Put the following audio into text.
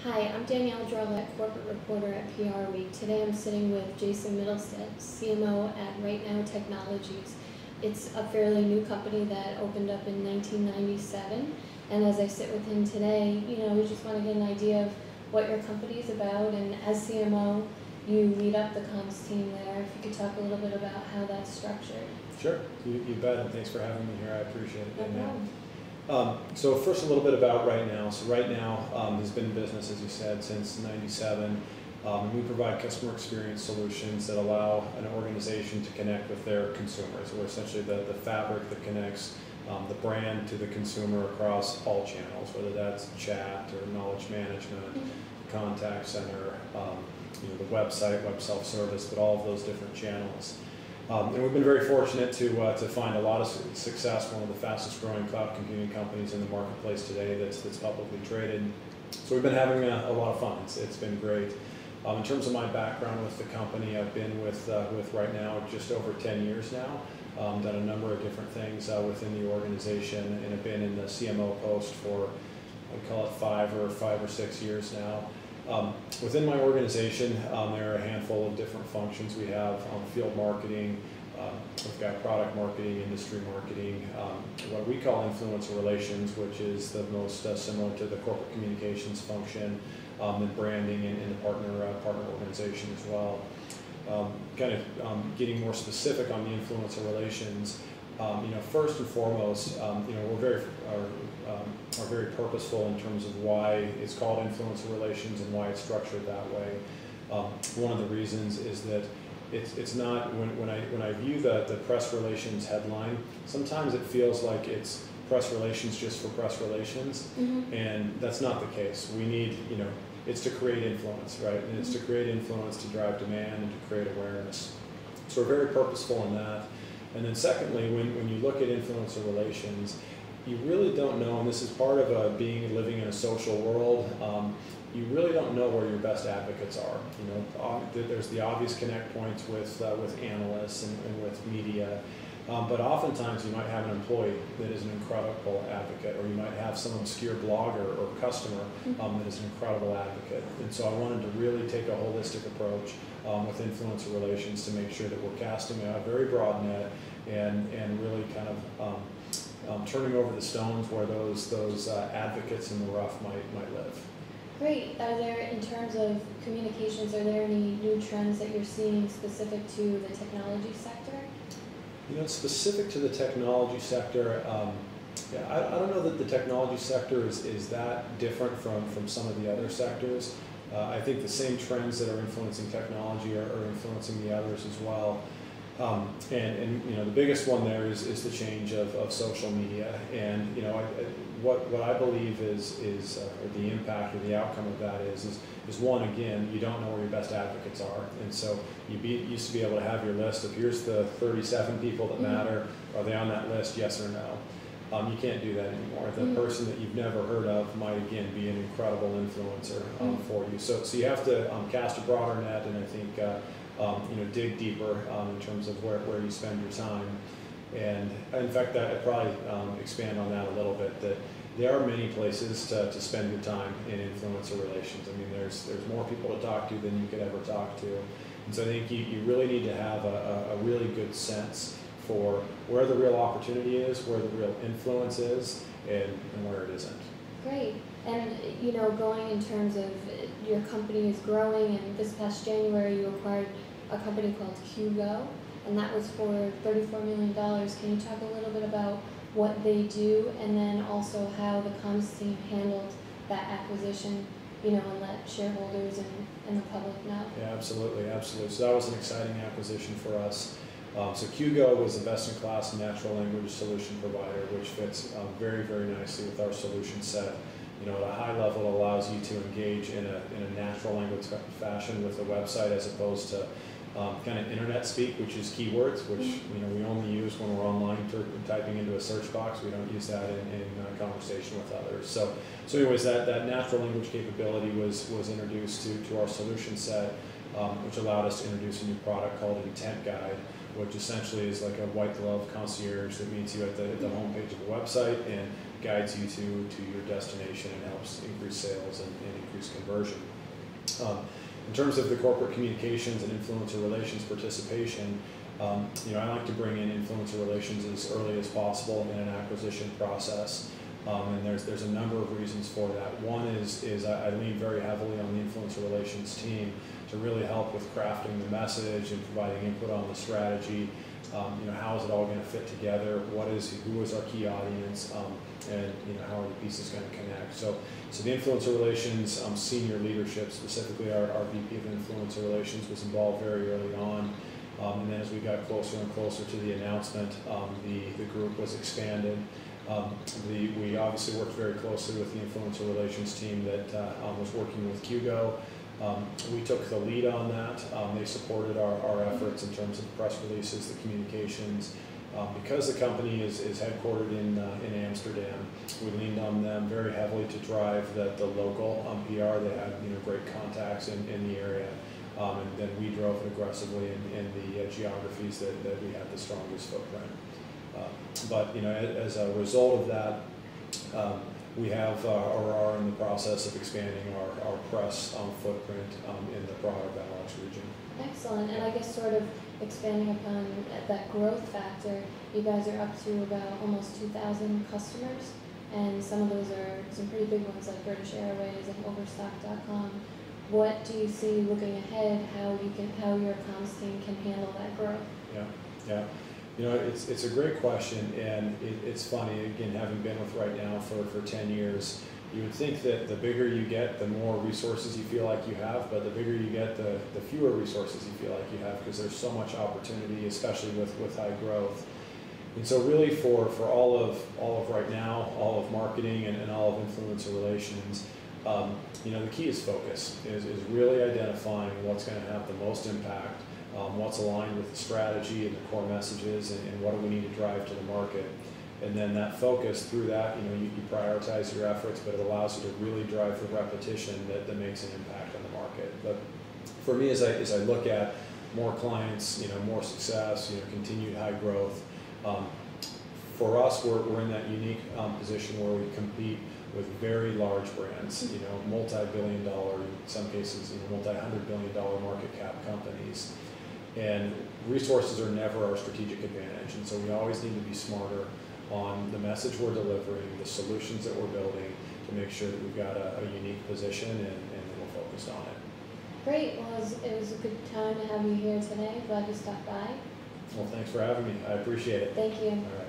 Hi, I'm Danielle Drollet, corporate reporter at PR Week. Today I'm sitting with Jason Mittelstaedt, CMO at RightNow Technologies. It's a fairly new company that opened up in 1997, and as I sit with him today, we just want to get an idea of what your company is about, and as CMO, you lead up the comms team there. If you could talk a little bit about how that's structured. Sure, you bet, and thanks for having me here. I appreciate it. No problem. So first, a little bit about RightNow. So RightNow has been in business, as you said, since '97. We provide customer experience solutions that allow an organization to connect with their consumers. We're essentially the fabric that connects the brand to the consumer across all channels, whether that's chat or knowledge management, contact center, the website, web self-service, but all of those different channels. And we've been very fortunate to find a lot of success, one of the fastest growing cloud computing companies in the marketplace today that's publicly traded. So we've been having a lot of fun. It's been great. In terms of my background with the company, I've been with RightNow just over 10 years now. Done a number of different things within the organization, and have been in the CMO post for, I'd call it five or 6 years now. Within my organization, there are a handful of different functions. We have field marketing, we've got product marketing, industry marketing, what we call influencer relations, which is the most similar to the corporate communications function, and branding and the partner organization as well. Getting more specific on the influencer relations. First and foremost, we're very purposeful in terms of why it's called influencer relations and why it's structured that way. One of the reasons is that it's not, when I view the press relations headline, sometimes it feels like it's press relations just for press relations, and that's not the case. We need, it's to create influence, right? And it's to create influence, to drive demand, and to create awareness. So we're very purposeful in that. And then secondly, when you look at influencer relations, you really don't know, and this is part of living in a social world, you really don't know where your best advocates are. There's the obvious connect points with analysts and with media, but oftentimes you might have an employee that is an incredible advocate, or you might have some obscure blogger or customer that is an incredible advocate. And so I wanted to really take a holistic approach with influencer relations to make sure that we're casting a very broad net and really kind of turning over the stones where those advocates in the rough might live. Great. Are there, in terms of communications, are there any new trends that you're seeing specific to the technology sector? Specific to the technology sector, I don't know that the technology sector is that different from some of the other sectors. I think the same trends that are influencing technology are influencing the others as well. And the biggest one there is the change of social media, and what I believe is or the impact or the outcome of that is one, again, you don't know where your best advocates are, and so you used to be able to have your list of here's the 37 people that matter. Are they on that list? Yes or no? You can't do that anymore. The person that you've never heard of might again be an incredible influencer for you. So you have to cast a broader net, and I think dig deeper in terms of where you spend your time. And in fact, I'd probably expand on that a little bit, that there are many places to spend your time in influencer relations. I mean, there's more people to talk to than you could ever talk to. And so I think you really need to have a really good sense for where the real opportunity is, where the real influence is, and where it isn't. Great. And going in terms of your company is growing, and this past January you acquired a company called QGo, and that was for $34 million. Can you talk a little bit about what they do, and then also how the comms team handled that acquisition, and let shareholders and the public know? Yeah, absolutely. So that was an exciting acquisition for us. So QGo was a best-in-class natural language solution provider, which fits very, very nicely with our solution set. At a high level, it allows you to engage in a natural language fashion with a website, as opposed to kind of internet speak, which is keywords, which we only use when we're online typing into a search box. We don't use that in conversation with others. So anyways, that natural language capability was introduced to our solution set, which allowed us to introduce a new product called Intent Guide, which essentially is like a white glove concierge that meets you at the homepage of a website and guides you to your destination and helps increase sales and increase conversion. In terms of the corporate communications and influencer relations participation, I like to bring in influencer relations as early as possible in an acquisition process, and there's a number of reasons for that. One is I lean very heavily on the influencer relations team to really help with crafting the message and providing input on the strategy. How is it all going to fit together? Who is our key audience? And how are the pieces going to connect? So the influencer relations senior leadership, specifically our VP of influencer relations, was involved very early on. And then as we got closer and closer to the announcement, the group was expanded. We obviously worked very closely with the influencer relations team that was working with Hugo. We took the lead on that. They supported our efforts in terms of press releases, the communications. Because the company is headquartered in Amsterdam, we leaned on them very heavily to drive the local PR. They had great contacts in the area, and then we drove it aggressively in the geographies that we had the strongest footprint. But as a result of that, we have or are in the process of expanding our press footprint in the broader Benelux region. Excellent, and I guess sort of expanding upon that growth factor, you guys are up to about almost 2,000 customers, and some of those are some pretty big ones like British Airways and Overstock.com. What do you see looking ahead, how your comms team can handle that growth? Yeah. It's a great question, and it's funny, again, having been with RightNow for 10 years, you would think that the bigger you get, the more resources you feel like you have, but the bigger you get, the fewer resources you feel like you have, because there's so much opportunity, especially with high growth. And so really for all of RightNow, all of marketing and all of influencer relations, the key is focus, is really identifying what's going to have the most impact, what's aligned with the strategy and the core messages, and what do we need to drive to the market. And then that focus, through that, you prioritize your efforts, but it allows you to really drive the repetition that makes an impact on the market. But for me, as I look at more clients, more success, continued high growth, for us, we're in that unique position where we compete with very large brands, multi-billion-dollar, in some cases, multi-hundred-billion-dollar market cap companies. And resources are never our strategic advantage, and so we always need to be smarter on the message we're delivering, the solutions that we're building, to make sure that we've got a unique position and we're focused on it. Great. Well, it was a good time to have you here today. Glad you stopped by. Well, thanks for having me. I appreciate it. Thank you. All right.